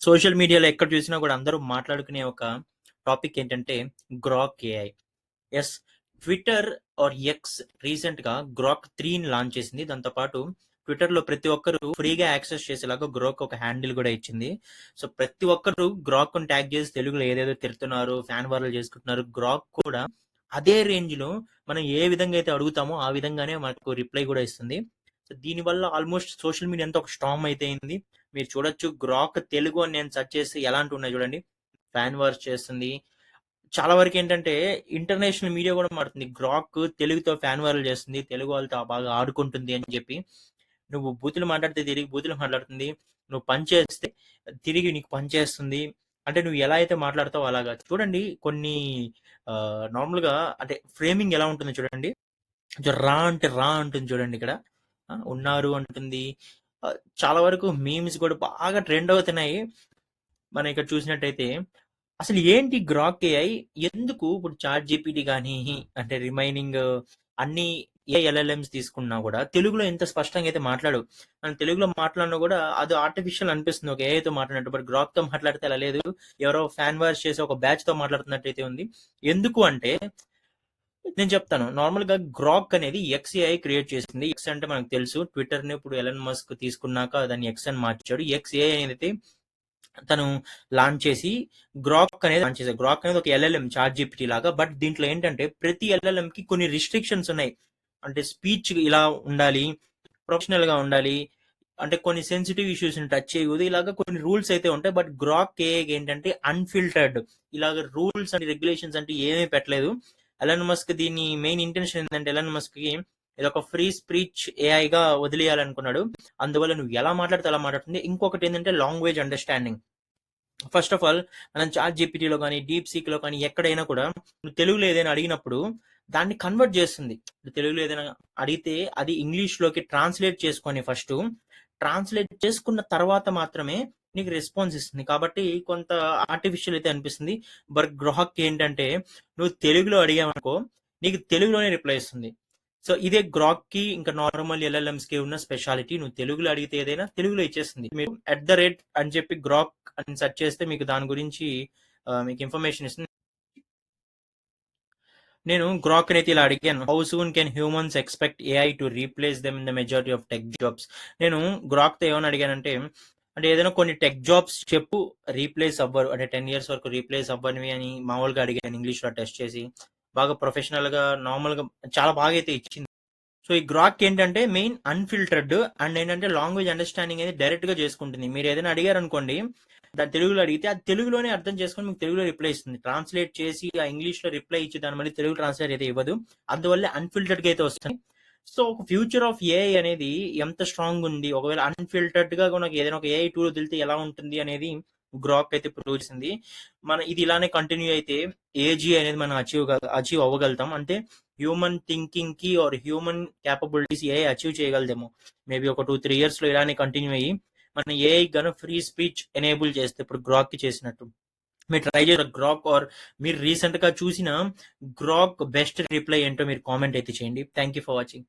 Social మీడియాలో ఎక్కడ చూసినా కూడా అందరూ మాట్లాడుకునే ఒక టాపిక్ ఏంటంటే Grok AI. Yes. Twitter or X రీసెంట్‌గా గ్రాక్ 3ని లాంచ్ చేసింది. దాంతో పాటు ట్విట్టర్‌లో ప్రతి ఒక్కరు ఫ్రీగా యాక్సెస్ చేసేలాగా గ్రోక్ ఒక హ్యాండిల్ కూడా ఇచ్చింది. సో, ప్రతి ఒక్కరు గ్రాక్‌ని ట్యాగ్ చేసి తెలుగులో ఏదేదో తిడుతున్నారు, ఫ్యాన్ వార్‌లు చేసుకుంటున్నారు. గ్రాక్ కూడా అదే రేంజ్‌లో మనం ఏ విధంగా అయితే అడుగుతామో ఆ విధంగానే మనకు రిప్లై కూడా ఇస్తుంది. సో, దీనివల్ల ఆల్మోస్ట్ సోషల్ మీడియా అంతా ఒక స్టార్మ్ అయితే అయింది. మీరు చూడొచ్చు గ్రాక్ తెలుగు అని నేను సెర్చ్ చేస్తే ఎలాంటివున్నాయి చూడండి. ఫ్యాన్ వార్స్ చేస్తుంది. చాలా వరకేంటంటే ఇంటర్నేషనల్ మీడియా కూడా మారుతుంది. గ్రాక్ తెలుగుతో ఫ్యాన్ వార్‌లు చేస్తుంది. తెలుగు వాళ్ళతో బాగా ఆడుకుంటుంది అని చెప్పి. నువ్వు బూతులు మాట్లాడితే తిరిగి బూతులు మాట్లాడుతుంది. నువ్వు పంచ్ చేస్తే తిరిగి నీకు పంచ్ చేస్తుంది. అంటే నువ్వు ఎలా అయితే మాట్లాడతావో అలాగా. చూడండి కొన్ని నార్మల్‌గా అంటే ఫ్రేమింగ్ ఎలా ఉంటుందో చూడండి. కొంచెం రా అంటే రా అంటుంది చూడండి ఇక్కడ. ఉన్నారు అంటుంది. చాలా వరకు మీమ్స్ కూడా బాగా ట్రెండ్ అవుతున్నాయి. మనం ఇక్కడ చూసినట్టయితే అసలు ఏంటి గ్రాక్ ఏఐ? ఎందుకు ఇప్పుడు చాట్ జీపీటీ గానీ, అంటే రిమైనింగ్ అన్ని ఎల్ఎల్ఎంస్ తీసుకున్నా కూడా తెలుగులో ఎంత స్పష్టంగా అయితే మాట్లాడవు. మనం తెలుగులో మాట్లాడినా కూడా అది ఆర్టిఫిషియల్ అనిపిస్తుంది. ఒక ఏఐతో మాట్లాడినట్టు. బట్ గ్రాక్‌తో మాట్లాడితే అలా లేదు. ఎవరో ఫ్యాన్ వార్స్ చేసి ఒక బ్యాచ్‌తో మాట్లాడుతున్నట్టయితే ఉంది. ఎందుకు అంటే నేను చెప్తాను. నార్మల్‌గా గ్రాక్ అనేది ఎక్స్‌ఏఐ క్రియేట్ చేసింది. ఎక్స్ అంటే మనకు తెలుసు. ట్విట్టర్‌ని ఇప్పుడు ఎలన్ మస్క్ తీసుకున్నాక దాన్ని ఎక్స్ అని మార్చాడు. ఎక్స్‌ఏఐ అనేది తను లాంచ్ చేసి గ్రాక్ అనేది లాంచ్ చేశారు. గ్రాక్ అనేది ఒక ఎల్ఎల్ఎం చాట్ జీపీటీ లాగా. బట్ దీంట్లో ఏంటంటే ప్రతి ఎల్ఎల్ఎం కి కొన్ని రిస్ట్రిక్షన్స్ ఉన్నాయి. అంటే స్పీచ్ ఇలా ఉండాలి, ప్రొఫెషనల్ గా ఉండాలి, అంటే కొన్ని సెన్సిటివ్ ఇష్యూస్ ని టచ్ చేయకూడదు. ఇలాగా కొన్ని రూల్స్ అయితే ఉంటాయి. బట్ గ్రాక్ ఏ ఏంటంటే అన్ఫిల్టర్డ్. ఇలాగ రూల్స్ అండ్ రెగ్యులేషన్స్ అంటే ఏమీ పెట్టలేదు. ఎలన్ మస్క్ దీని మెయిన్ ఇంటెన్షన్ ఏంటంటే ఎలన్ మస్క్ కి ఇది ఒక ఫ్రీ స్పీచ్ ఏఐగా వదిలేయాలనుకున్నాడు. అందువల్ల నువ్వు ఎలా మాట్లాడితే అలా మాట్లాడుతుంది. ఇంకొకటి ఏంటంటే language understanding. First of all మనం చాట్ జీపీటీలో కానీ డీప్ సీక్ లో కానీ ఎక్కడైనా కూడా నువ్వు తెలుగులో ఏదైనా అడిగినప్పుడు దాన్ని కన్వర్ట్ చేస్తుంది. తెలుగులో ఏదైనా అడిగితే అది ఇంగ్లీష్ లోకి ట్రాన్స్లేట్ చేసుకొని ఫస్ట్ ట్రాన్స్లేట్ చేసుకున్న తర్వాత మాత్రమే నీకు రెస్పాన్స్ ఇస్తుంది. కాబట్టి కొంత ఆర్టిఫిషియల్ అయితే అనిపిస్తుంది. బట్ గ్రాహక్ ఏంటంటే నువ్వు తెలుగులో అడిగావనుకో నీకు తెలుగులోనే రిప్లై ఇస్తుంది. సో ఇదే గ్రాక్ కి ఇంకా నార్మల్ ఎల్ఎల్ఎంస్ కి ఉన్న స్పెషాలిటీ. నువ్వు తెలుగులో అడిగితే ఏదైనా తెలుగులో ఇచ్చేస్తుంది. మీరు @ అని చెప్పి గ్రాక్ అని సెర్చ్ చేస్తే మీకు దాని గురించి మీకు ఇన్ఫర్మేషన్ ఇస్తుంది. నేను గ్రాక్ అయితే ఇలా అడిగాను. How soon can humans expect AI to replace them in the majority of tech jobs? నేను గ్రాక్ తో ఏమని అడిగానంటే, అంటే ఏదైనా కొన్ని టెక్ జాబ్స్ చెప్పు రీప్లేస్ అవ్వరు, అంటే 10 ఇయర్స్ వరకు రీప్లేస్ అవ్వనివి అని మామూలుగా అడిగాను ఇంగ్లీష్ లో టెస్ట్ చేసి. బాగా ప్రొఫెషనల్ గా నార్మల్ గా చాలా బాగా అయితే ఇచ్చింది. సో ఈ గ్రాక్ ఏంటంటే మెయిన్ అన్ఫిల్టర్డ్ అండ్ ఏంటంటే లాంగ్వేజ్ అండర్స్టాండింగ్ అనేది డైరెక్ట్ గా చేసుకుంటుంది. మీరు ఏదైనా అడిగారు అనుకోండి, దాని తెలుగులో అడిగితే అది తెలుగులోనే అర్థం చేసుకొని మీకు తెలుగులో రిప్లై ఇస్తుంది. ట్రాన్స్లేట్ చేసి ఆ ఇంగ్లీష్ లో రిప్లై ఇచ్చి దాని మళ్ళీ తెలుగు ట్రాన్స్లేట్ అయితే ఇవ్వదు. అందువల్ల అన్ఫిల్టర్డ్ గా అయితే వస్తుంది. సో ఒక ఫ్యూచర్ ఆఫ్ ఏఐ అనేది ఎంత స్ట్రాంగ్ ఉంది, ఒకవేళ అన్ఫిల్టర్డ్ గా నాకు ఏదైనా ఒక ఏఐ టూల్ వదిలితే ఎలా ఉంటుంది అనేది గ్రాక్ అయితే ప్రూవ్ చేసింది. మన ఇది ఇలానే కంటిన్యూ అయితే ఏజీ అనేది మనం అచీవ్ అవ్వగలుగుతాం. అంటే హ్యూమన్ థింకింగ్ కి or human capabilities AI achieve చేయగలదేమో. మేబీ ఒక 2-3 ఇయర్స్ లో ఇలానే కంటిన్యూ అయ్యి మన ఏఐ గన ఫ్రీ స్పీచ్ ఎనేబుల్ చేస్తే ఇప్పుడు గ్రాక్ కి చేసినట్టు మీరు ట్రై చేయాలి గ్రాక్. ఆర్ మీరు రీసెంట్ గా చూసిన గ్రాక్ బెస్ట్ రిప్లై ఏంటో మీరు కామెంట్ అయితే చేయండి. Thank you for watching.